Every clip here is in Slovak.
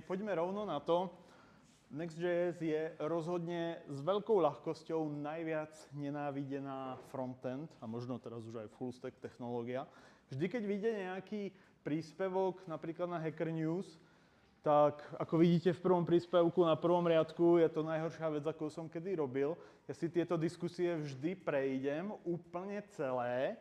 poďme rovno na to. Next.js je rozhodne s veľkou ľahkosťou najviac nenávidená frontend, a možno teraz už aj full stack technológia. Vždy, keď vyjde nejaký príspevok, napríklad na Hacker News, tak ako vidíte v prvom príspevku na prvom riadku, je to najhoršia vec, akú som kedy robil. Ja si tieto diskusie vždy prejdem úplne celé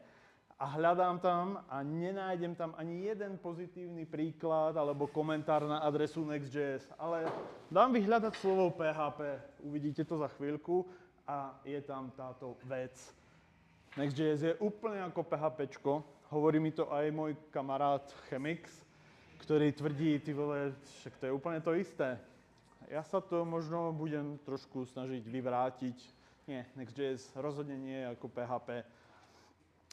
a hľadám tam a nenájdem tam ani jeden pozitívny príklad alebo komentár na adresu Next.js, ale dám vyhľadať slovo PHP, uvidíte to za chvíľku a je tam táto vec. Next.js je úplne ako PHPčko, hovorí mi to aj môj kamarát Chemix, ktorý tvrdí, ty vole, však to je úplne to isté. Ja sa to možno budem trošku snažiť vyvrátiť. Nie, Next.js rozhodne nie je ako PHP.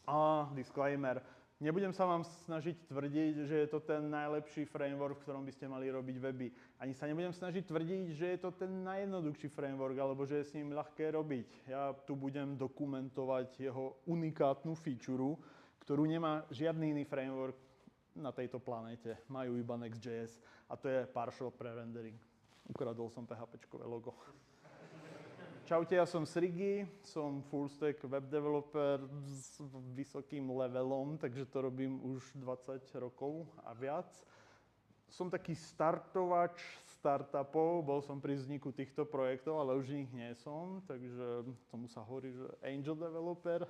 A disclaimer, nebudem sa vám snažiť tvrdiť, že je to ten najlepší framework, v ktorom by ste mali robiť weby. Ani sa nebudem snažiť tvrdiť, že je to ten najjednoduchší framework, alebo že je s ním ľahké robiť. Ja tu budem dokumentovať jeho unikátnu featureu, ktorú nemá žiadny iný framework na tejto planéte. Majú iba Next.js a to je partial pre-rendering. Ukradol som PHPčkové logo. Čaute, ja som Srigi, som full stack web developer s vysokým levelom, takže to robím už 20 rokov a viac. Som taký startovač startupov, bol som pri vzniku týchto projektov, ale už nich nie som, takže tomu sa hovorí, že angel developer.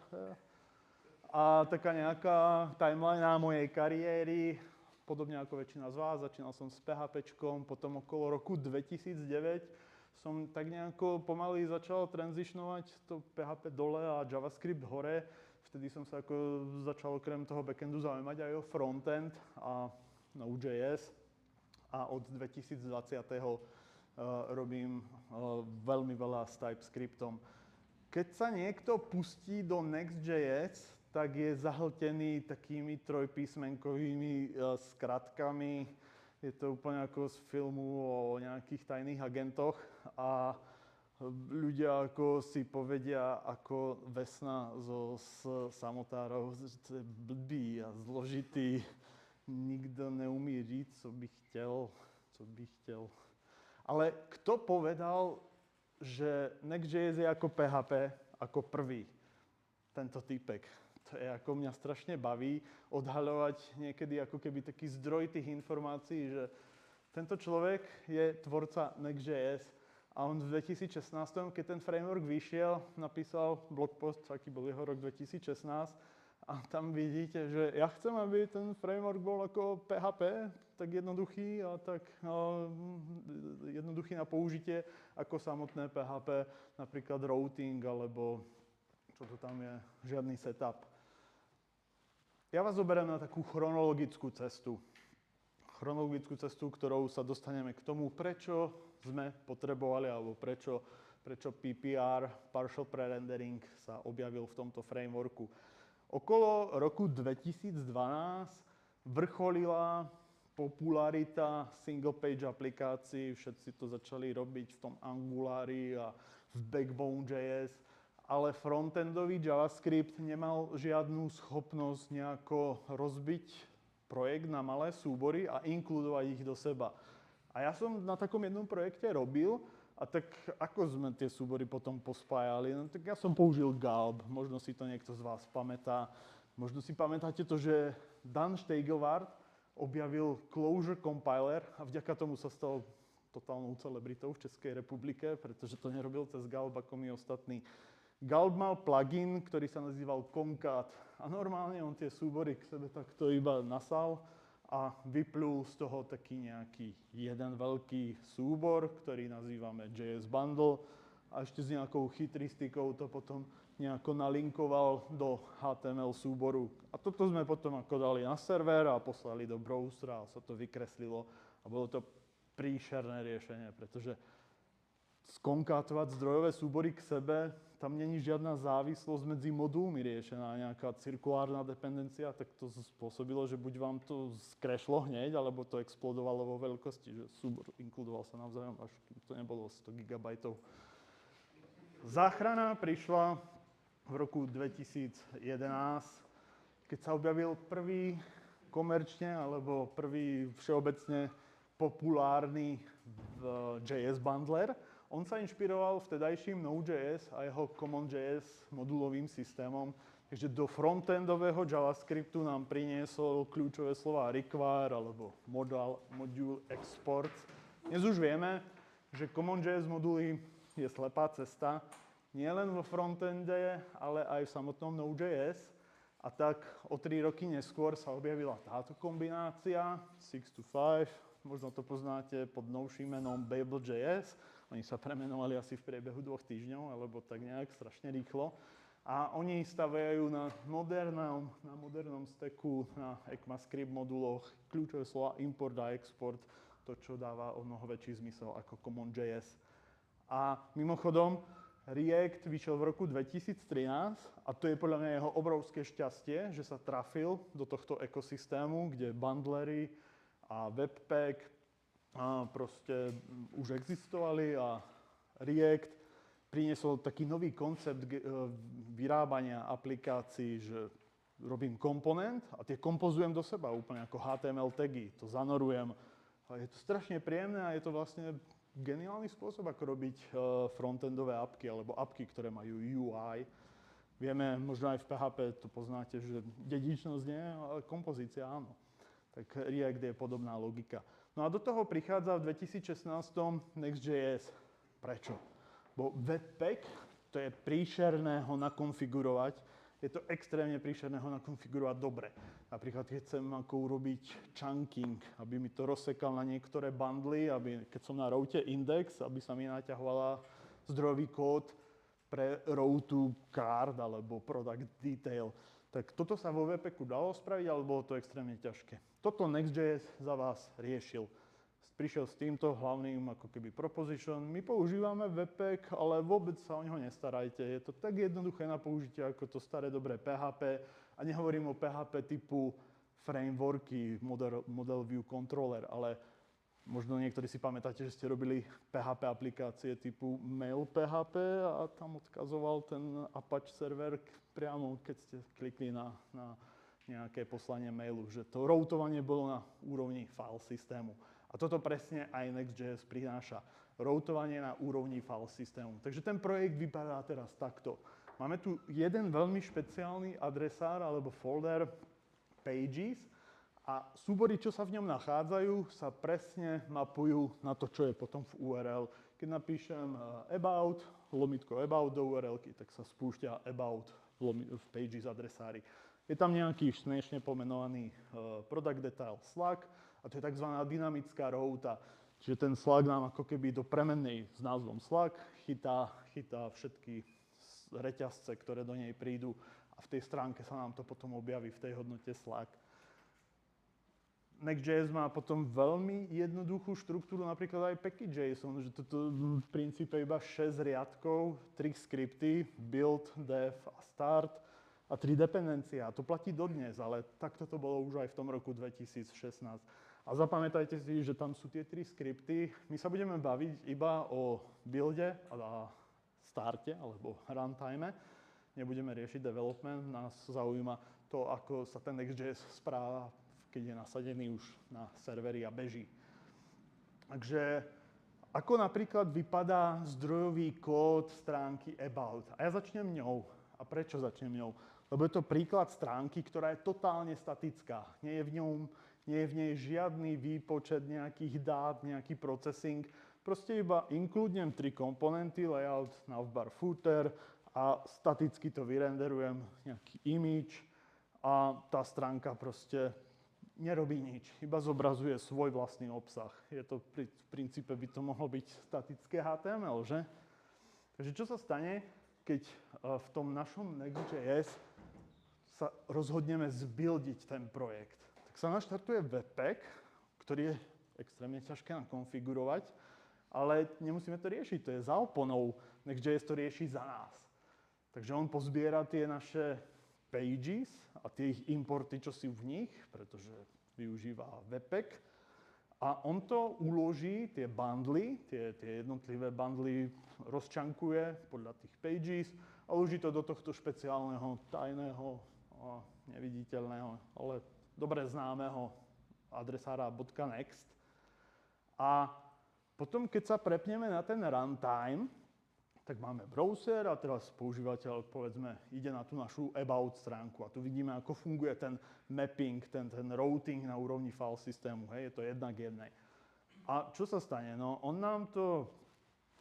A taká nejaká timeline mojej kariéry, podobne ako väčšina z vás, začínal som s PHPčkom, potom okolo roku 2009 som tak nejako pomaly začal transitionovať to PHP dole a JavaScript hore. Vtedy som sa ako začal okrem toho backendu zaujímať aj o frontend a Node.js. A od 2020. Robím veľmi veľa s TypeScriptom. Keď sa niekto pustí do Next.js, tak je zahltený takými trojpísmenkovými skratkami. Je to úplne ako z filmu o nejakých tajných agentoch a ľudia ako si povedia ako Vesna zo samotárov, že to je blbý a zložitý. Nikto neumí říct, co by chtěl. Ale kto povedal, že Next.js je ako PHP, ako prvý? Tento týpek. To je ako mňa strašne baví odhaľovať niekedy ako keby taký zdroj tých informácií, že tento človek je tvorca Next.js a on v 2016, keď ten framework vyšiel, napísal blogpost, aký bol jeho rok 2016 a tam vidíte, že ja chcem, aby ten framework bol ako PHP, tak jednoduchý a tak jednoduchý na použitie ako samotné PHP, napríklad routing alebo čo to tam je, žiadny setup. Ja vás zoberiem na takú chronologickú cestu. Chronologickú cestu, ktorou sa dostaneme k tomu, prečo sme potrebovali, alebo prečo PPR, Partial Pre-Rendering, sa objavil v tomto frameworku. Okolo roku 2012 vrcholila popularita single-page aplikácií, všetci to začali robiť v tom Angulari a v Backbone.js, ale frontendový JavaScript nemal žiadnu schopnosť nejako rozbiť projekt na malé súbory a inkludovať ich do seba. A ja som na takom jednom projekte robil a tak ako sme tie súbory potom pospájali, no tak ja som použil Galb, možno si to niekto z vás pamätá. Možno si pamätáte to, že Dan Steigelwart objavil Clojure Compiler a vďaka tomu sa stal totálnou celebritou v Českej republike, pretože to nerobil cez Galb ako my ostatní. Galb mal plugin, ktorý sa nazýval Concat a normálne on tie súbory k sebe takto iba nasal a vyplul z toho taký nejaký jeden veľký súbor, ktorý nazývame JS Bundle a ešte s nejakou chytristikou to potom nejako nalinkoval do HTML súboru. A toto sme potom ako dali na server a poslali do browsera a sa to vykreslilo a bolo to príšerné riešenie, pretože skonkátovať zdrojové súbory k sebe, tam není žiadna závislosť medzi modulmi riešená, nejaká cirkulárna dependencia, tak to spôsobilo, že buď vám to skrešlo hneď, alebo to explodovalo vo veľkosti, že súbor inkludoval sa navzájom, až to nebolo 100 GB. Záchrana prišla v roku 2011, keď sa objavil prvý komerčne alebo prvý všeobecne populárny JS bundler. On sa inšpiroval vtedajším Node.js a jeho CommonJS modulovým systémom. Takže do frontendového JavaScriptu nám priniesol kľúčové slova require alebo module export. Dnes už vieme, že CommonJS moduly je slepá cesta, nielen vo frontende, ale aj v samotnom Node.js. A tak o 3 roky neskôr sa objavila táto kombinácia 6 to 5, možno to poznáte pod novším menom Babel.js. Oni sa premenovali asi v priebehu 2 týždňov, alebo tak nejak strašne rýchlo. A oni stavajú na modernom stacku, na ECMAScript moduloch, kľúčové slova import a export, to, čo dáva o mnoho väčší zmysel ako CommonJS. A mimochodom, React vyšiel v roku 2013 a to je podľa mňa jeho obrovské šťastie, že sa trafil do tohto ekosystému, kde bundlery a Webpack proste už existovali a React priniesol taký nový koncept vyrábania aplikácií, že robím komponent a tie kompozujem do seba úplne ako HTML tagy, to zanorujem. A je to strašne príjemné a je to vlastne geniálny spôsob, ako robiť frontendové apky alebo apky, ktoré majú UI. Vieme, možno aj v PHP to poznáte, že dedičnosť nie, ale kompozícia áno. Tak React je podobná logika. No a do toho prichádza v 2016 Next.js. Prečo? Bo Webpack, to je príšerné ho nakonfigurovať, je to extrémne príšerné ho nakonfigurovať dobre. Napríklad, keď chcem ako urobiť chunking, aby mi to rozsekal na niektoré bundly, aby keď som na route index, aby sa mi naťahovala zdrojový kód pre row to card alebo product detail. Tak toto sa vo Webpacku dalo spraviť, ale bolo to extrémne ťažké. Toto Next.js za vás riešil. Prišiel s týmto hlavným ako keby proposition. My používame Webpack, ale vôbec sa o neho nestarajte. Je to tak jednoduché na použitie ako to staré dobré PHP. A nehovorím o PHP typu frameworky, model view controller, ale možno niektorí si pamätáte, že ste robili PHP aplikácie typu mail PHP a tam odkazoval ten Apache server priamo, keď ste klikli na nejaké poslanie mailu, že to routovanie bolo na úrovni file systému. A toto presne aj Next.js prináša. Routovanie na úrovni file systému. Takže ten projekt vypadá teraz takto. Máme tu jeden veľmi špeciálny adresár alebo folder pages a súbory, čo sa v ňom nachádzajú, sa presne mapujú na to, čo je potom v URL. Keď napíšem about, lomitko about do URL-ky, tak sa spúšťa about v pages adresári. Je tam nejaký smiešne pomenovaný product detail Slack a to je tzv. Dynamická routa. Čiže ten Slack nám ako keby do premennej s názvom Slack chytá všetky reťazce, ktoré do nej prídu a v tej stránke sa nám to potom objaví v tej hodnote Slack. Next.js má potom veľmi jednoduchú štruktúru, napríklad aj package.json, že toto v princípe iba 6 riadkov, 3 skripty, build, dev a start a 3 dependencie. A to platí dodnes, ale takto to bolo už aj v tom roku 2016. A zapamätajte si, že tam sú tie 3 skripty. My sa budeme baviť iba o builde a starte alebo runtime. Nebudeme riešiť development, nás zaujíma to, ako sa ten Next.js správa, keď je nasadený už na servery a beží. Takže ako napríklad vypadá zdrojový kód stránky About? A ja začnem ňou. A prečo začnem ňou? Lebo je to príklad stránky, ktorá je totálne statická. Nie je v nej žiadny výpočet nejakých dát, nejaký processing. Proste iba inkludnem 3 komponenty, layout, navbar, footer a staticky to vyrenderujem, nejaký image a tá stránka proste nerobí nič, iba zobrazuje svoj vlastný obsah. Je to v princípe by to mohlo byť statické HTML, že? Takže čo sa stane, keď v tom našom Next.js sa rozhodneme zbuildiť ten projekt? Tak sa naštartuje Webpack, ktorý je extrémne ťažké nakonfigurovať, ale nemusíme to riešiť, to je za oponou. Next.js to rieši za nás. Takže on pozbiera tie naše pages a tie ich importy, čo sú v nich, pretože využíva Webpack. A on to uloží, tie bundly, tie jednotlivé bundly rozčankuje podľa tých pages a uloží to do tohto špeciálneho, tajného, neviditeľného, ale dobre známeho adresára .next. A potom, keď sa prepneme na ten runtime, tak máme browser a teraz používateľ, povedzme, ide na tú našu about stránku a tu vidíme, ako funguje ten mapping, ten routing na úrovni file systému, hej, je to 1:1. A čo sa stane? No, on nám to,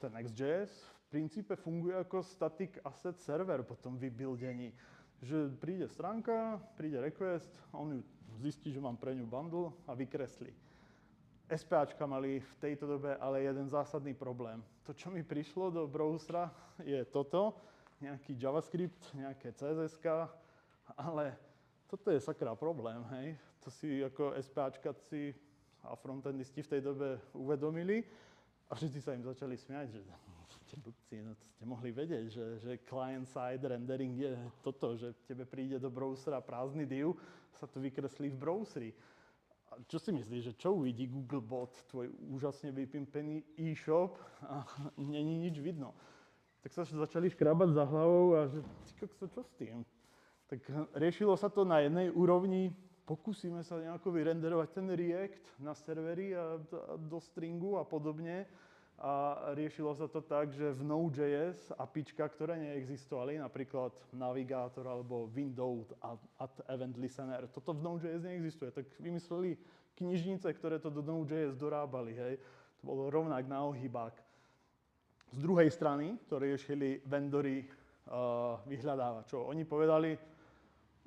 ten Next.js v princípe funguje ako static asset server po tom vybuildení, že príde stránka, príde request, on ju zistí, že mám pre ňu bundle a vykreslí. SPAčka mali v tejto dobe ale jeden zásadný problém. To, čo mi prišlo do browsera, je toto, nejaký JavaScript, nejaké CSS, ale toto je sakra problém, hej. To si ako SPAčkaci a frontendisti v tej dobe uvedomili a všetci sa im začali smiať, že ste blbci, no to ste mohli vedieť, že client-side rendering je toto, že tebe príde do browsera prázdny div, sa to vykreslí v browseri. A čo si myslíš, že čo uvidí Googlebot, tvoj úžasne vypimpený e-shop a není nič vidno. Tak sa začali škrábať za hlavou a že čo s tým? Tak riešilo sa to na jednej úrovni, pokúsime sa nejako vyrenderovať ten React na servery a do stringu a podobne. A riešilo sa to tak, že v Node.js APIčka, ktoré neexistovali, napríklad navigátor alebo window at event listener, toto v Node.js neexistuje, tak vymysleli knižnice, ktoré to do Node.js dorábali, hej. To bolo rovnak na ohýbák. Z druhej strany to riešili vendory vyhľadávačov. Oni povedali,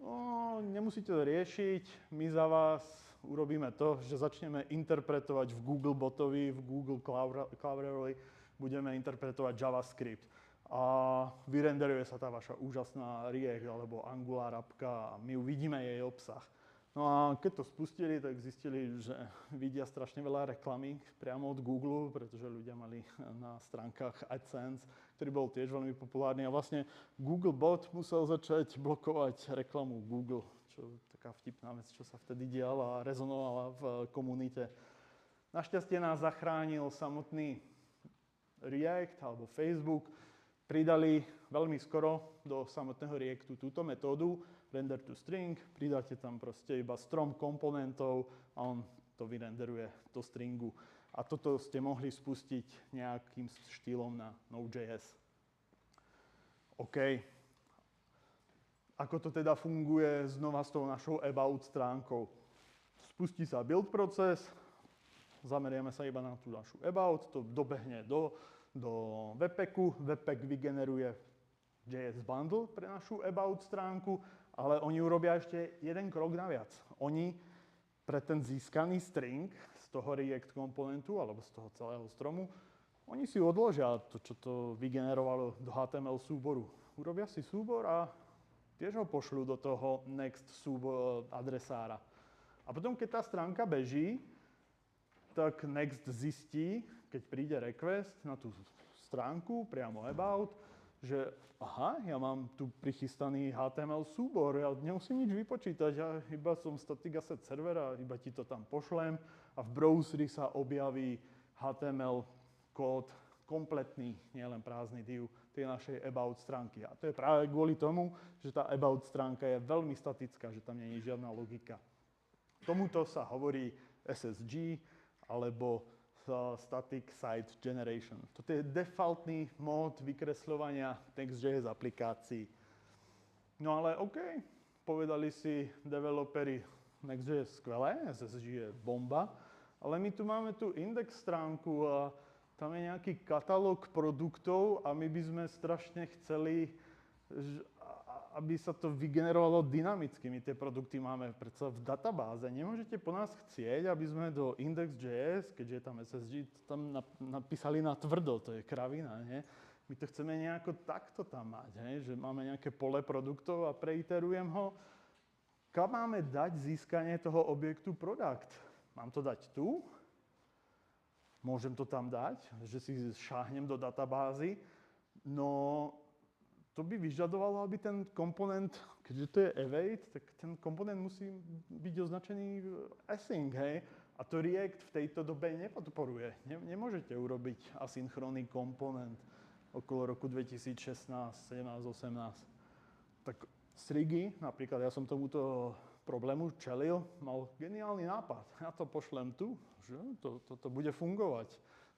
no, nemusíte to riešiť, my za vás urobíme to, že začneme interpretovať v Googlebotovi, v Google Clouderi, budeme interpretovať JavaScript. A vyrenderuje sa tá vaša úžasná React alebo Angular appka a my uvidíme jej obsah. No a keď to spustili, tak zistili, že vidia strašne veľa reklamy priamo od Google, pretože ľudia mali na stránkach AdSense, ktorý bol tiež veľmi populárny. A vlastne Googlebot musel začať blokovať reklamu Google, čo je taká vtipná vec, čo sa vtedy diala a rezonovala v komunite. Našťastie nás zachránil samotný React alebo Facebook. Pridali veľmi skoro do samotného Reactu túto metódu, render to string, pridáte tam proste iba strom komponentov a on to vyrenderuje do stringu. A toto ste mohli spustiť nejakým štýlom na Node.js. OK. Ako to teda funguje znova s tou našou about stránkou? Spustí sa build proces, zameriame sa iba na tú našu about, to dobehne do Webpacku. Webpack vygeneruje JS bundle pre našu about stránku, ale oni urobia ešte jeden krok naviac. Oni pre ten získaný string z toho React komponentu alebo z toho celého stromu, oni si odložia to, čo to vygenerovalo do HTML súboru. Urobia si súbor a tiež ho pošľú do toho next súbor adresára. A potom, keď tá stránka beží, tak Next zistí, keď príde request na tú stránku, priamo about, že aha, ja mám tu prichystaný HTML súbor, ja nemusím nič vypočítať, ja iba som static asset server a iba ti to tam pošlem a v browseri sa objaví HTML kód kompletný, nielen prázdny div tej našej about stránky. A to je práve kvôli tomu, že tá about stránka je veľmi statická, že tam nie je žiadna logika. Tomuto sa hovorí SSG, alebo Static Site Generation. Toto je defaultný mód vykresľovania Next.js aplikácií. No ale OK, povedali si developeri, Next.js skvelé, SSG je bomba, ale my tu máme tú index stránku a tam je nejaký katalóg produktov a my by sme strašne chceli, aby sa to vygenerovalo dynamicky. My tie produkty máme predsa v databáze. Nemôžete po nás chcieť, aby sme do index.js, keďže je tam SSG, to tam napísali na tvrdo, to je kravina, nie? My to chceme nejako takto tam mať, hej? Že máme nejaké pole produktov a preiterujem ho. Kam máme dať získanie toho objektu product? Mám to dať tu? Môžem to tam dať, že si šáhnem do databázy? No, to by vyžadovalo, aby ten komponent, keďže to je await, tak ten komponent musí byť označený async, hej? A to React v tejto dobe nepodporuje. Nemôžete urobiť asynchronný komponent okolo roku 2016, 17, 18. Tak strigy, napríklad ja som tomuto problému čelil, mal geniálny nápad. Ja to pošlem tu, že to bude fungovať.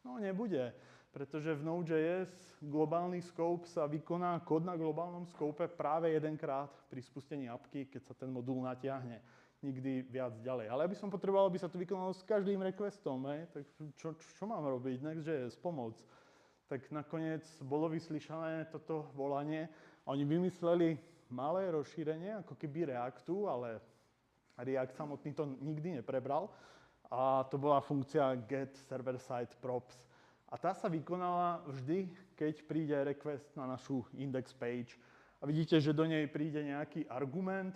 No nebude, pretože v Node.js globálny scope sa vykoná kód na globálnom scope práve jedenkrát pri spustení apky, keď sa ten modul natiahne. Nikdy viac ďalej. Ale aby som potreboval, aby sa to vykonalo s každým requestom, tak čo mám robiť? Next.js, pomoc. Tak nakoniec bolo vyslyšané toto volanie. Oni vymysleli malé rozšírenie, ako keby Reactu, ale React samotný to nikdy neprebral. A to bola funkcia get server-side props. A tá sa vykonala vždy, keď príde request na našu index page. A vidíte, že do nej príde nejaký argument,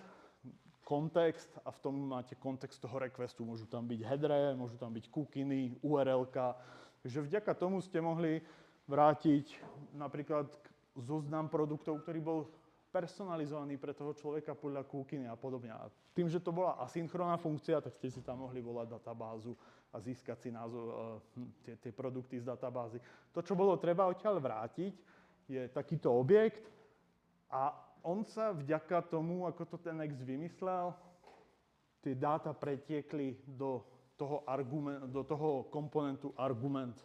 kontext a v tom máte kontext toho requestu. Môžu tam byť headere, môžu tam byť cookiny, URL-ka. Takže vďaka tomu ste mohli vrátiť napríklad zoznam produktov, ktorý bol personalizovaný pre toho človeka podľa cookiny a podobne. A tým, že to bola asynchronná funkcia, tak ste si tam mohli volať databázu a získať si názov, tie produkty z databázy. To, čo bolo treba odtiaľ vrátiť, je takýto objekt a on sa vďaka tomu, ako to ten Next vymyslel, tie dáta pretiekli do toho komponentu argument,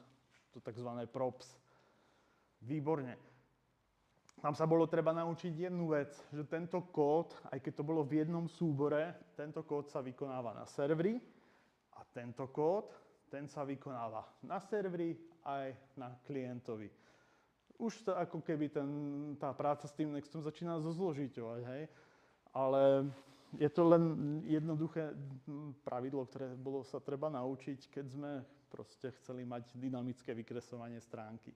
to tzv. Props. Výborne. Tam sa bolo treba naučiť jednu vec, že tento kód, aj keď to bolo v jednom súbore, tento kód sa vykonáva na serveri a tento kód, ten sa vykonáva na serveri aj na klientovi. Už to ako keby tá práca s tým Nextom začína zozložiťovať, hej? Ale je to len jednoduché pravidlo, ktoré sa treba naučiť, keď sme proste chceli mať dynamické vykresovanie stránky.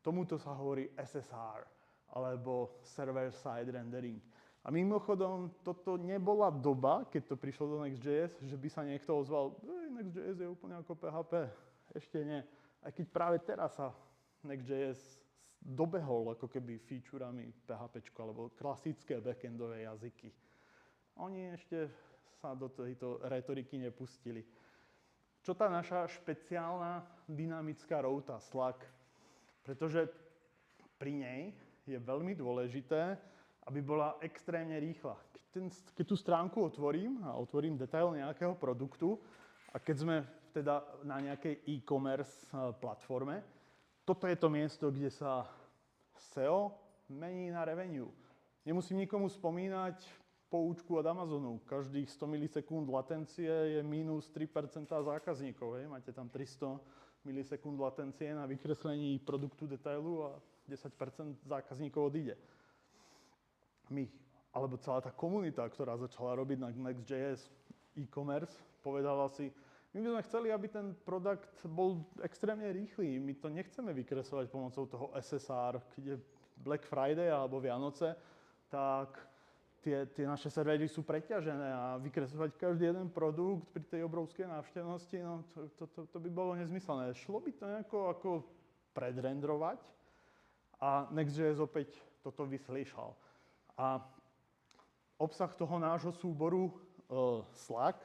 Tomuto sa hovorí SSR. Alebo server-side rendering. A mimochodom, toto nebola doba, keď to prišlo do Next.js, že by sa niekto ozval, Next.js je úplne ako PHP. Ešte nie. Aj keď práve teraz sa Next.js dobehol ako keby featurami PHP alebo klasické backendové jazyky. Oni ešte sa do tejto retoriky nepustili. Čo tá naša špeciálna dynamická routa Slack? Pretože pri nej je veľmi dôležité, aby bola extrémne rýchla. Keď tú stránku otvorím a otvorím detail nejakého produktu a keď sme teda na nejakej e-commerce platforme, toto je to miesto, kde sa SEO mení na revenue. Nemusím nikomu spomínať poučku od Amazonu. Každých 100 milisekúnd latencie je minus 3% zákazníkov. Máte tam 300 milisekúnd latencie na vykreslení produktu detailu a 10% zákazníkov odíde. My, alebo celá tá komunita, ktorá začala robiť na Next.js e-commerce, povedala si, my by sme chceli, aby ten produkt bol extrémne rýchly. My to nechceme vykresovať pomocou toho SSR, keď je Black Friday alebo Vianoce, tak tie naše servery sú preťažené a vykresovať každý jeden produkt pri tej obrovskej návštevnosti, no to by bolo nezmyselné. Šlo by to nejako ako predrendrovať, a Next.js opäť toto vyslyšal. A obsah toho nášho súboru Slack,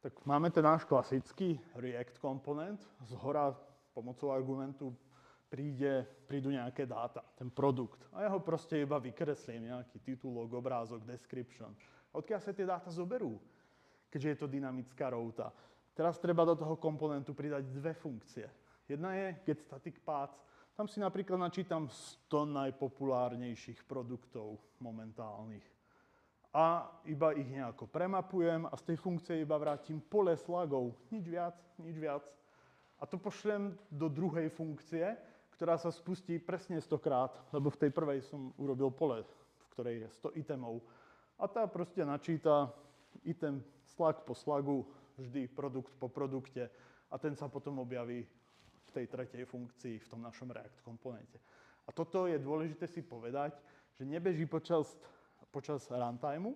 tak máme ten náš klasický React komponent. Zhora pomocou argumentu prídu nejaké dáta, ten produkt. A ja ho proste iba vykreslím, nejaký titulok, obrázok, description. A odkiaľ sa tie dáta zoberú, keďže je to dynamická routa. Teraz treba do toho komponentu pridať dve funkcie. Jedna je getStaticPaths. Tam si napríklad načítam 100 najpopulárnejších produktov momentálnych. A iba ich nejako premapujem a z tej funkcie iba vrátim pole slagov. Nič viac, nič viac. A to pošlem do druhej funkcie, ktorá sa spustí presne 100 krát, lebo v tej prvej som urobil pole, v ktorej je 100 itemov. A tá proste načíta item slag po slagu, vždy produkt po produkte a ten sa potom objaví v tej tretej funkcii v tom našom React komponente. A toto je dôležité si povedať, že nebeží počas runtimeu,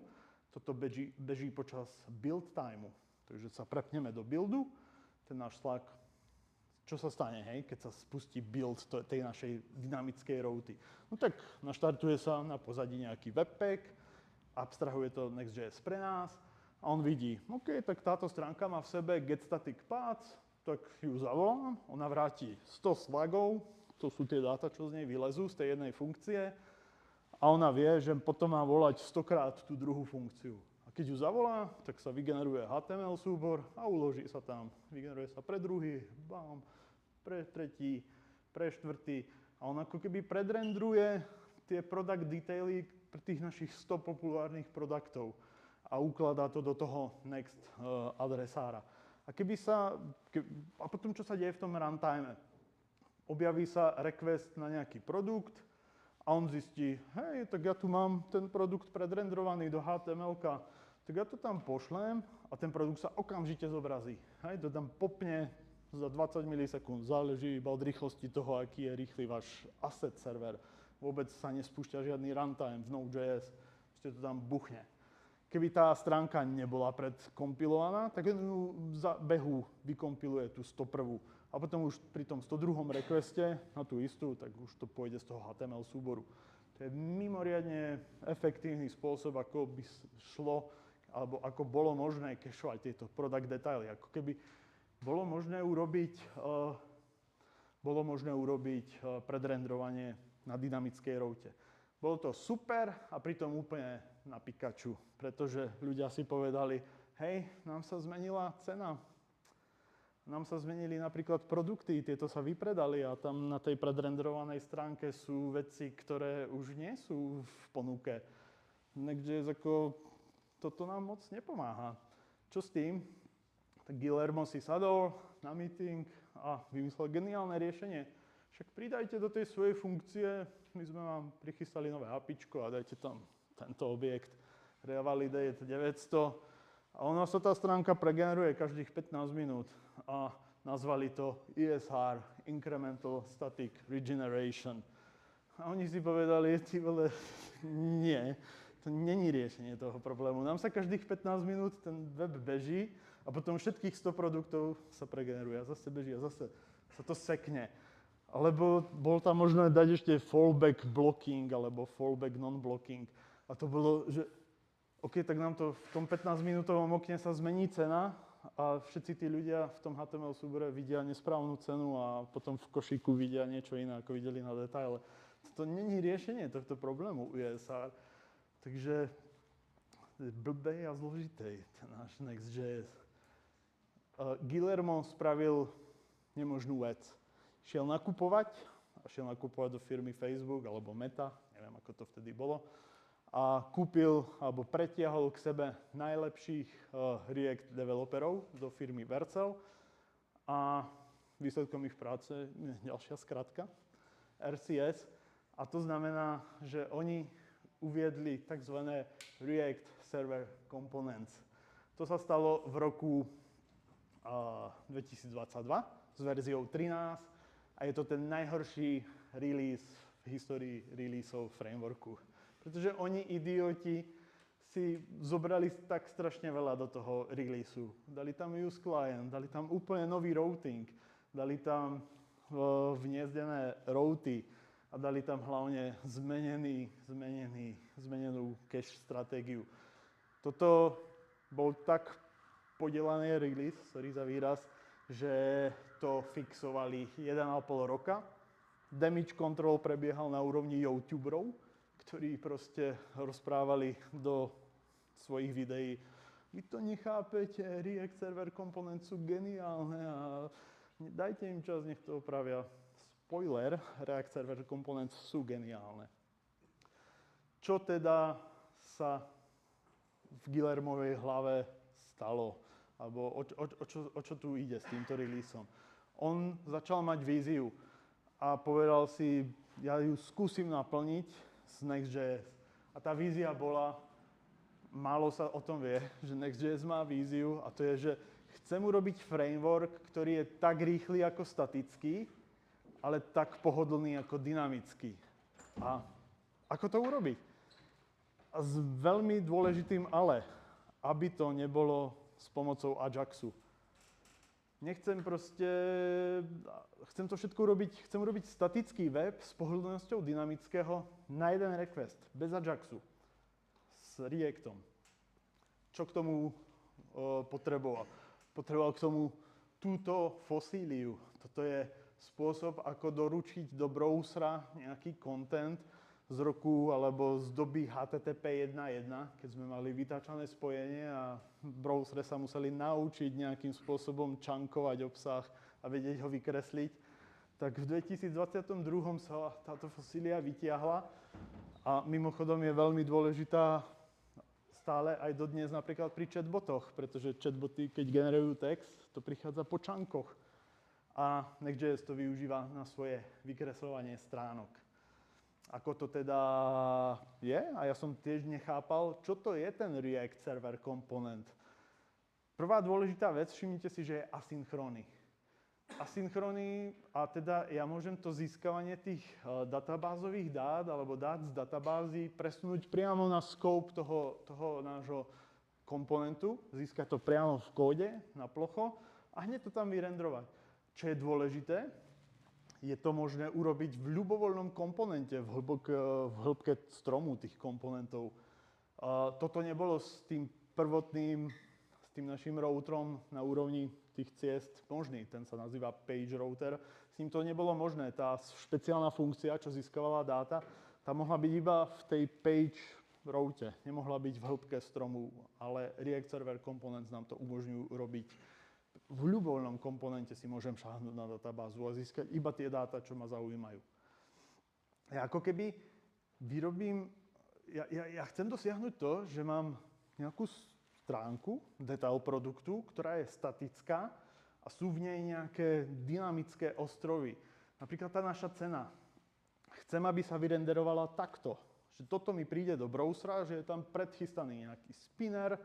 toto beží počas build timeu. Takže sa prepneme do buildu, ten náš Slack, čo sa stane, hej, keď sa spustí build tej našej dynamickej routy. No tak naštartuje sa na pozadí nejaký webpack, abstrahuje to Next.js pre nás a on vidí, OK, tak táto stránka má v sebe getStaticPaths, tak ju zavolám, ona vráti 100 slagov, to sú tie dáta, čo z nej vylezú, z tej jednej funkcie a ona vie, že potom má volať 100 krát tú druhú funkciu. A A keď ju zavolá, tak sa vygeneruje HTML súbor a uloží sa tam. Vygeneruje sa pre druhý, bam, pre tretí, pre štvrtý. A on ako keby predrendruje tie product detaily pre tých našich 100 populárnych produktov a ukladá to do toho next adresára. A potom čo sa deje v tom runtime? Objaví sa request na nejaký produkt a on zistí, hej, tak ja tu mám ten produkt predrendrovaný do HTML-ka, tak ja to tam pošlem a ten produkt sa okamžite zobrazí. Hej, to tam popne za 20 milisekúnd, záleží iba od rýchlosti toho, aký je rýchly váš asset server. Vôbec sa nespúšťa žiadny runtime v Node.js, proste to tam buchne. Keby tá stránka nebola predkompilovaná, tak ju za behu vykompiluje tú 101. A potom už pri tom 102. requeste na tú istú, tak už to pôjde z toho HTML súboru. To je mimoriadne efektívny spôsob, ako by šlo, alebo ako bolo možné cachovať tieto product detaily. Ako keby bolo možné urobiť predrendrovanie na dynamickej route. Bolo to super a pritom úplne na Pikachu, pretože ľudia si povedali, hej, nám sa zmenila cena, nám sa zmenili napríklad produkty, tieto sa vypredali a tam na tej predrenderovanej stránke sú veci, ktoré už nie sú v ponuke. Next.js ako toto nám moc nepomáha. Čo s tým? Tak Guillermo si sadol na meeting a vymyslel geniálne riešenie. Však pridajte do tej svojej funkcie, my sme vám prichystali nové APIčko a dajte tam tento objekt revalidate 900 a ona sa tá stránka pregeneruje každých 15 minút a nazvali to ISR, Incremental Static Regeneration. A oni si povedali, ty vole, nie, to není riešenie toho problému. Nám sa každých 15 minút ten web beží a potom všetkých 100 produktov sa pregeneruje a zase beží a zase sa to sekne. Alebo bol tam možné dať ešte fallback blocking alebo fallback non-blocking. A to bolo, že OK, tak nám to v tom 15-minútovom okne sa zmení cena a všetci tí ľudia v tom HTML súbore vidia nesprávnu cenu a potom v košíku vidia niečo iné, ako videli na detaile. To není riešenie tohto problému USR. Takže blbej a zložitej ten náš Next.js. Guillermo spravil nemožnú vec. Šiel nakupovať do firmy Facebook alebo Meta, neviem ako to vtedy bolo, a kúpil alebo pretiahol k sebe najlepších React developerov do firmy Vercel a výsledkom ich práce je ďalšia skratka, RCS. A to znamená, že oni uviedli tzv. React Server Components. To sa stalo v roku 2022 s verziou 13 a je to ten najhorší release v histórii releaseov frameworku. Pretože oni, idioti, si zobrali tak strašne veľa do toho releaseu. Dali tam use client, dali tam úplne nový routing, dali tam vniezdené routy a dali tam hlavne zmenenú cache stratégiu. Toto bol tak podelaný release, sorry za výraz, že to fixovali 1,5 roka. Damage control prebiehal na úrovni youtuberov, ktorí proste rozprávali do svojich videí. Vy to nechápete, React Server Components sú geniálne a dajte im čas, nech to opravia. Spoiler, React Server Components sú geniálne. Čo teda sa v Guillermovej hlave stalo? Alebo o čo tu ide s týmto releaseom? On začal mať víziu a povedal si, ja ju skúsim naplniť s Next.js. A tá vízia bola, málo sa o tom vie, že Next.js má víziu a to je, že chcem urobiť framework, ktorý je tak rýchly ako statický, ale tak pohodlný ako dynamický. A ako to urobiť? A s veľmi dôležitým ale, aby to nebolo s pomocou Ajaxu. Chcem to všetko urobiť, chcem urobiť statický web s pohodlnosťou dynamického na jeden request, bez Ajaxu, s Reactom. Čo k tomu potreboval? Potreboval k tomu túto fosíliu. Toto je spôsob, ako doručiť do browsera nejaký content z roku alebo z doby HTTP 1.1, keď sme mali vytáčané spojenie a v browsere sa museli naučiť nejakým spôsobom čankovať obsah a vedieť ho vykresliť, tak v 2022 sa táto fosília vytiahla a mimochodom je veľmi dôležitá stále aj dodnes napríklad pri chatbotoch, pretože chatboty, keď generujú text, to prichádza po čankoch a Next.js to využíva na svoje vykresľovanie stránok. Ako to teda je? A ja som tiež nechápal, čo to je ten React Server Component. Prvá dôležitá vec, všimnite si, že je asynchronný. Asynchronný, a teda ja môžem to získavanie tých databázových dát alebo dát z databázy presunúť priamo na scope toho nášho komponentu, získať to priamo v kóde, na plocho a hneď to tam vyrendrovať. Čo je dôležité, je to možné urobiť v ľubovoľnom komponente, v hĺbke stromu tých komponentov. Toto nebolo s tým prvotným, s tým našim routerom na úrovni tých ciest možný. Ten sa nazýva page router. S ním to nebolo možné. Tá špeciálna funkcia, čo získavala dáta, tá mohla byť iba v tej page route. Nemohla byť v hĺbke stromu, ale React Server Components nám to umožňujú robiť. V ľubovoľnom komponente si môžem šáhnuť na databázu a získať iba tie dáta, čo ma zaujímajú. Ja ako keby vyrobím, ja chcem dosiahnuť to, že mám nejakú stránku, detail produktu, ktorá je statická a sú v nej nejaké dynamické ostrovy. Napríklad tá naša cena. Chcem, aby sa vyrenderovala takto. Že toto mi príde do browsera, že je tam predchystaný nejaký spinner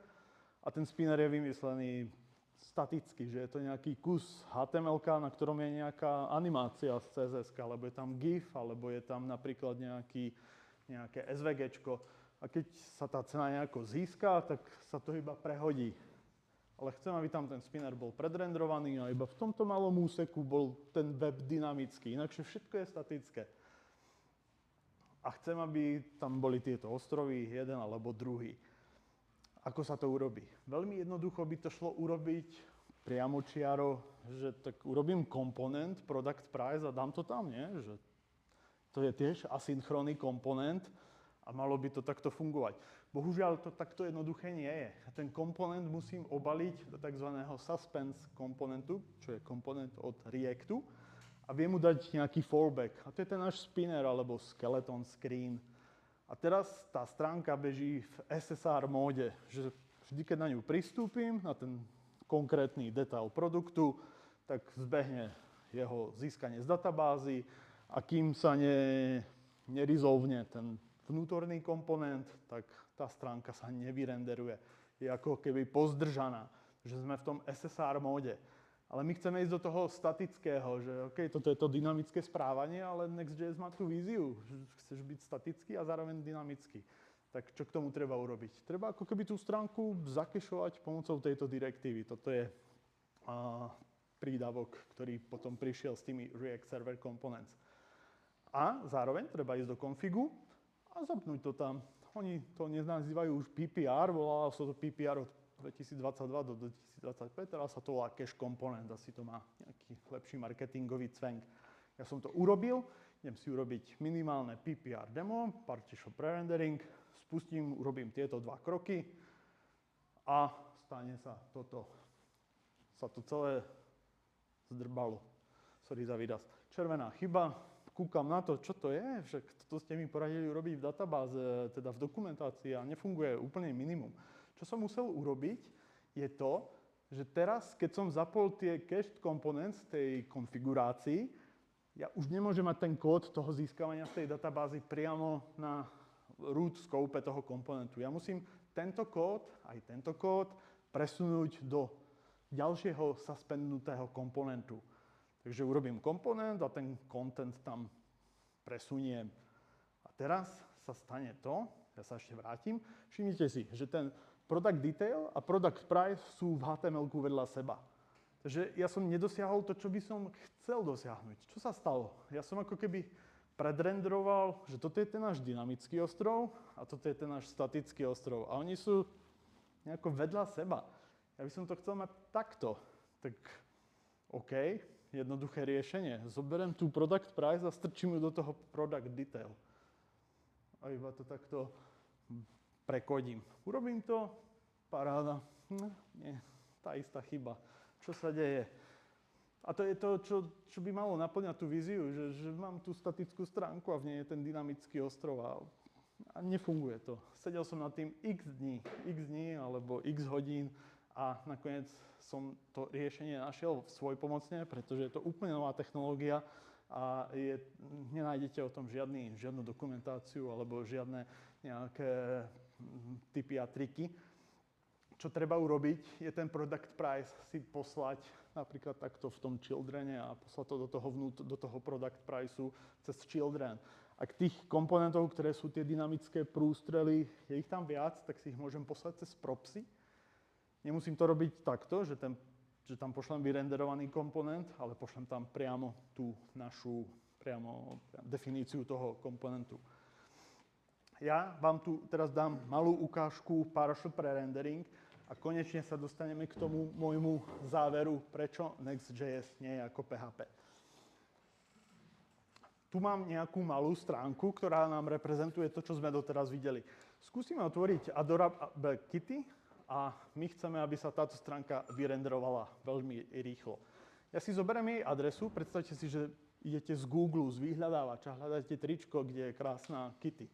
a ten spinner je vymyslený staticky, že je to nejaký kus HTML, na ktorom je nejaká animácia z CSS, alebo je tam GIF, alebo je tam napríklad nejaké SVGčko. A keď sa tá cena nejako získa, tak sa to iba prehodí. Ale chcem, aby tam ten spinner bol predrendrovaný a iba v tomto malom úseku bol ten web dynamický. Inakšie všetko je statické. A chcem, aby tam boli tieto ostrovy, jeden alebo druhý. Ako sa to urobí? Veľmi jednoducho by to šlo urobiť priamočiaro, že tak urobím komponent, product price a dám to tam, nie? Že to je tiež asynchronný komponent a malo by to takto fungovať. Bohužiaľ to takto jednoduché nie je. Ten komponent musím obaliť do tzv. Suspense komponentu, čo je komponent od Reactu a viem mu dať nejaký fallback. A to je ten náš spinner alebo skeleton screen. A teraz tá stránka beží v SSR móde, že vždy, keď na ňu pristúpim, na ten konkrétny detail produktu, tak zbehne jeho získanie z databázy a kým sa nerizolvne ten vnútorný komponent, tak tá stránka sa nevyrenderuje. Je ako keby pozdržaná, že sme v tom SSR móde. Ale my chceme ísť do toho statického, že OK, toto je to dynamické správanie, ale Next.js má tú víziu, že chceš byť statický a zároveň dynamický. Tak čo k tomu treba urobiť? Treba ako keby tú stránku zakešovať pomocou tejto direktívy. Toto je prídavok, ktorý potom prišiel s tými React Server Components. A zároveň treba ísť do konfigu a zapnúť to tam. Oni to nenazývajú už PPR, volalo sa to PPR od 2022 do 2025, teraz sa to volá Cache Component, asi to má nejaký lepší marketingový cvenk. Ja som to urobil, idem si urobiť minimálne PPR demo, partition prerendering, spustím, urobím tieto dva kroky a stane sa toto. Sa to celé zdrbalo. Sorry za výraz. Červená chyba, kúkam na to, čo to je, však toto ste mi poradili urobiť v databáze, teda v dokumentácii a nefunguje úplne minimum. Čo som musel urobiť, je to, že teraz, keď som zapol tie cached components tej konfigurácii, ja už nemôžem mať ten kód toho získavania z tej databázy priamo na root scope toho komponentu. Ja musím tento kód, aj tento kód, presunúť do ďalšieho suspendnutého komponentu. Takže urobím komponent a ten content tam presuniem. A teraz sa stane to, ja sa ešte vrátim, všimnite si, že ten product detail a product price sú v HTML-ku vedľa seba. Takže ja som nedosiahol to, čo by som chcel dosiahnuť. Čo sa stalo? Ja som ako keby predrenderoval, že toto je ten náš dynamický ostrov a toto je ten náš statický ostrov. A oni sú nejako vedľa seba. Ja by som to chcel mať takto. Tak OK, jednoduché riešenie. Zoberiem tú product price a strčím ju do toho product detail. a iba to takto prekodím. Urobím to, paráda, nie, tá istá chyba. Čo sa deje? A to je to, čo by malo naplňať tú víziu, že mám tú statickú stránku a v nej je ten dynamický ostrov a nefunguje to. Sedel som nad tým x dní alebo x hodín a nakoniec som to riešenie našiel svojpomocne, pretože je to úplne nová technológia a nenájdete o tom žiadnu dokumentáciu alebo žiadne nejaké tipy a triky. Čo treba urobiť, je ten product price si poslať napríklad takto v tom Childrene a poslať to do toho product priceu cez Children. Ak tých komponentov, ktoré sú tie dynamické prústrely, je ich tam viac, tak si ich môžem poslať cez propsy. Nemusím to robiť takto, že tam pošlem vyrenderovaný komponent, ale pošlem tam priamo tú našu definíciu toho komponentu. Ja vám tu teraz dám malú ukážku partial pre-rendering a konečne sa dostaneme k tomu môjmu záveru, prečo Next.js nie je ako PHP. Tu mám nejakú malú stránku, ktorá nám reprezentuje to, čo sme doteraz videli. Skúsime otvoriť Adorable Kitty a my chceme, aby sa táto stránka vyrenderovala veľmi rýchlo. Ja si zoberiem jej adresu, predstavte si, že idete z Google, z vyhľadávača, hľadáte tričko, kde je krásna Kitty.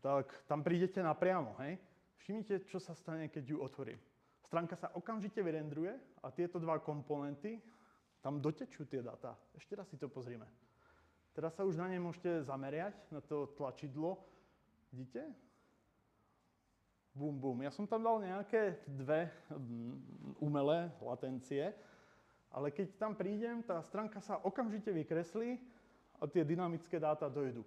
Tak tam prídete napriamo, hej? Všimnite, čo sa stane, keď ju otvorím. Stránka sa okamžite vyrendruje a tieto dva komponenty, tam dotečú tie dáta. Ešte raz si to pozrime. Teraz sa už na ne môžete zameriať, na to tlačidlo. Vidíte? Bum, bum. Ja som tam dal nejaké dve umelé latencie, ale keď tam prídem, tá stránka sa okamžite vykreslí a tie dynamické dáta dojdú.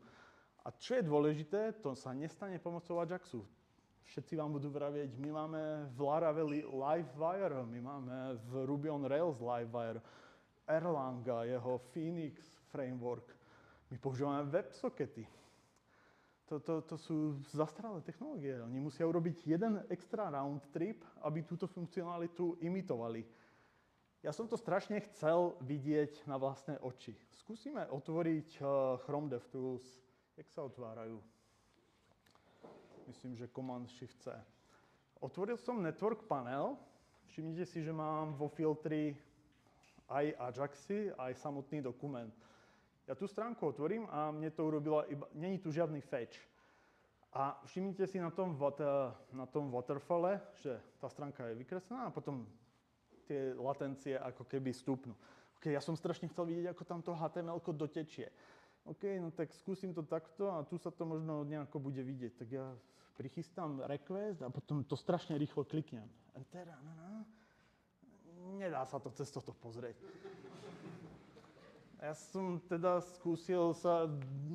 A čo je dôležité, to sa nestane pomocou Ajaxu. Všetci vám budú vravieť, my máme v Laraveli Livewire, my máme v Ruby on Rails Livewire, Erlanga, jeho Phoenix framework. My používame WebSockety. To sú zastaralé technológie. Oni musia urobiť jeden extra round trip, aby túto funkcionalitu imitovali. Ja som to strašne chcel vidieť na vlastné oči. Skúsime otvoriť Chrome DevTools. Jak sa otvárajú? Myslím, že Command-Shift-C. Otvoril som Network Panel. Všimnite si, že mám vo filtri aj Ajaxy, aj samotný dokument. Ja tú stránku otvorím a mne to urobilo není tu žiadny fetch. A všimnite si na tom waterfalle, že tá stránka je vykreslená a potom tie latencie ako keby stúpnú. Ja som strašne chcel vidieť, ako tam to HTML-ko dotečie. OK, no tak skúsim to takto a tu sa to možno nejako bude vidieť. Tak ja prichystám request a potom to strašne rýchlo kliknem. Enter, nedá sa to cez toto pozrieť. Ja som teda skúsil sa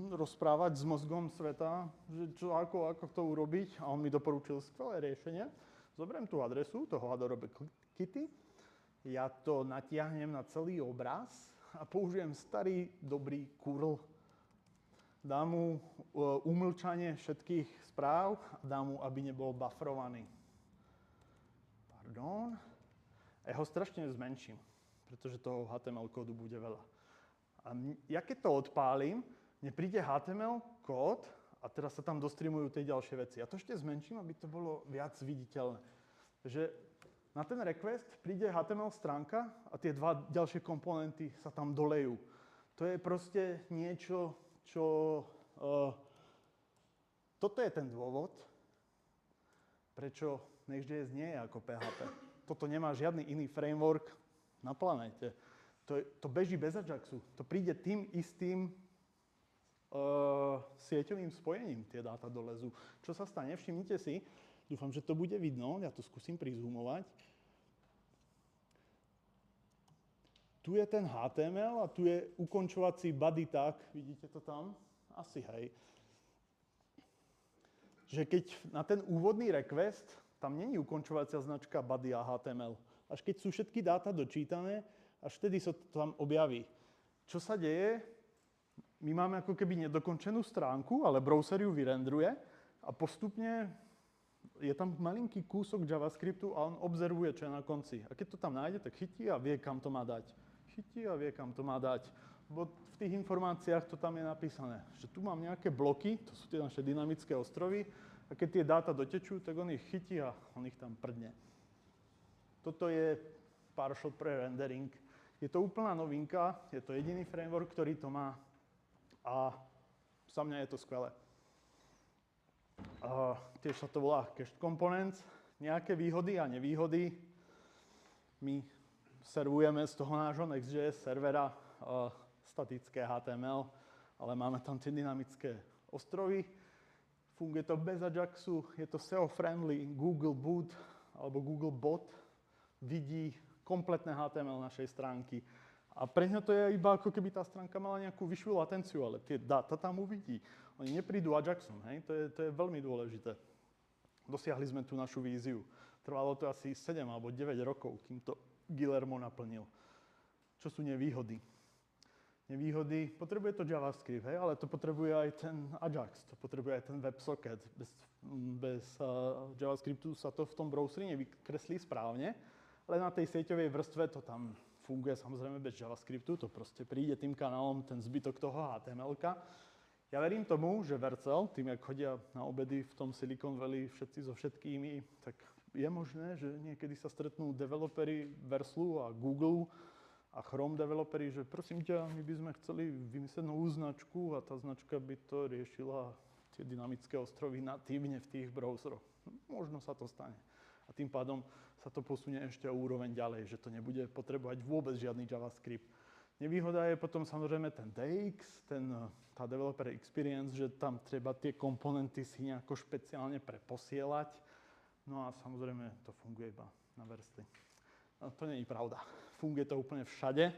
rozprávať s mozgom sveta, že ako to urobiť a on mi doporučil skvelé riešenie. Zoberiem tú adresu toho Adorable Kitty, ja to natiahnem na celý obraz a použijem starý dobrý curl. Dám mu umlčanie všetkých správ a dám mu, aby nebol bufferovaný. Pardon. A ja ho strašne zmenším, pretože toho HTML kódu bude veľa. A ja keď to odpálim, mne príde HTML kód a teraz sa tam dostreamujú tie ďalšie veci. Ja to ešte zmenším, aby to bolo viac viditeľné. Takže na ten request príde HTML stránka a tie dva ďalšie komponenty sa tam dolejú. To je proste niečo, toto je ten dôvod, prečo Next.js nie je ako PHP. Toto nemá žiadny iný framework na planéte. To beží bez Ajaxu. To príde tým istým sieťovým spojením, tie dáta dolezú. Čo sa stane? Všimnite si, dúfam, že to bude vidno, ja to skúsim prizoomovať. Tu je ten HTML a tu je ukončovací body tag. Vidíte to tam? Asi hej. Že keď na ten úvodný request, tam není ukončovacia značka body a HTML. Až keď sú všetky dáta dočítané, až vtedy sa to tam objaví. Čo sa deje? My máme ako keby nedokončenú stránku, ale browser ju vyrendruje a postupne je tam malinký kúsok JavaScriptu a on obzervuje, čo je na konci. A keď to tam nájde, tak chytí a vie, kam to má dať. bo v tých informáciách to tam je napísané, že tu mám nejaké bloky, to sú tie naše dynamické ostrovy, a keď tie dáta dotečú, tak on ich chytí a on ich tam prdne. Toto je partial pre-rendering. Je to úplná novinka, je to jediný framework, ktorý to má a za mňa je to skvelé. Tiež sa to volá Cached Components. Nejaké výhody a nevýhody. My servujeme z toho nášho Next.js servera statické HTML, ale máme tam tie dynamické ostrovy. Funguje to bez Ajaxu, je to SEO-friendly, Google Boot alebo Google Bot vidí kompletné HTML našej stránky. A pre ňa to je iba ako keby tá stránka mala nejakú vyššiu latenciu, ale tie dáta tam uvidí. Oni neprídu Ajaxom, hej? To je veľmi dôležité. Dosiahli sme tú našu víziu. Trvalo to asi 7 alebo 9 rokov, kým to Guillermo naplnil. Čo sú nevýhody? Nevýhody, potrebuje to JavaScript, hej? Ale to potrebuje aj ten Ajax, to potrebuje aj ten WebSocket. Bez JavaScriptu sa to v tom browseri nevykreslí správne, ale na tej sieťovej vrstve to tam funguje samozrejme bez JavaScriptu, to proste príde tým kanálom ten zbytok toho HTML-ka. Ja verím tomu, že Vercel, tým, jak chodia na obedy v tom Silicon Valley všetci so všetkými, tak je možné, že niekedy sa stretnú developeri Verslu a Google a Chrome developeri, že prosím ťa, my by sme chceli vymyslieť novú značku a tá značka by to riešila tie dynamické ostrovy natívne v tých browseroch. Možno sa to stane. A tým pádom sa to posunie ešte o úroveň ďalej, že to nebude potrebovať vôbec žiadny JavaScript. Nevýhoda je potom samozrejme ten DX, tá developer experience, že tam treba tie komponenty si nejako špeciálne preposielať. No a samozrejme to funguje iba na Versli. No, to nie je pravda. Funguje to úplne všade.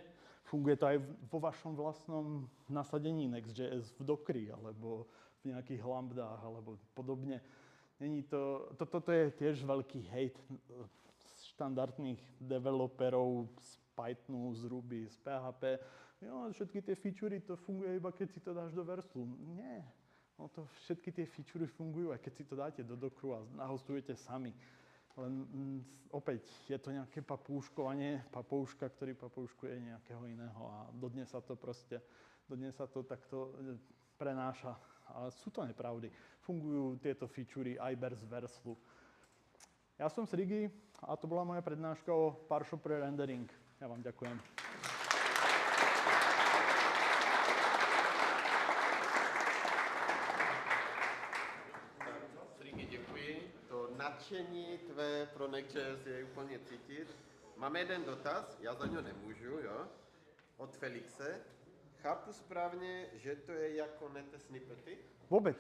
Funguje to aj vo vašom vlastnom nasadení Next.js v Dockeri alebo v nejakých lambdách alebo podobne. Toto je tiež veľký hate štandardných developerov z Pythonu, z Ruby, z PHP. Jo, všetky tie featurey, to funguje iba keď si to dáš do Verslu. Nie. No to všetky tie featurey fungujú aj keď si to dáte do Dockeru a nahostujete sami. Len opäť je to nejaké papúškovanie, papouška, ktorý papouškuje nejakého iného a dodnes sa to takto prenáša. Ale sú to nepravdy. Fungujú tieto featurey aj bez Verslu. Ja som Srigi a to bola moja prednáška o partial pre-rendering. Ja vám ďakujem. Srigi, děkuji. To nadšení tvé pro Next.js je úplně cítit. Máme jeden dotaz, já za něho nemůžu, jo? Od Felixe. Chápu správně, že to je jako nete snippety? Vôbec.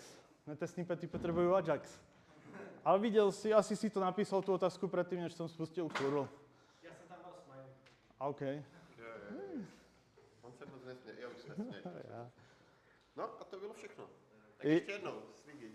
Nete snippety potrebujú Ajax. Ale videl si, asi si to napísal tú otázku predtým, než som spustil curl. Já jsem tam dal smiley. OK. Jo. On se moc nesměje, jo, už nesměje. Ja. No a to bylo všechno. Tak I- ještě jednou, Srigi.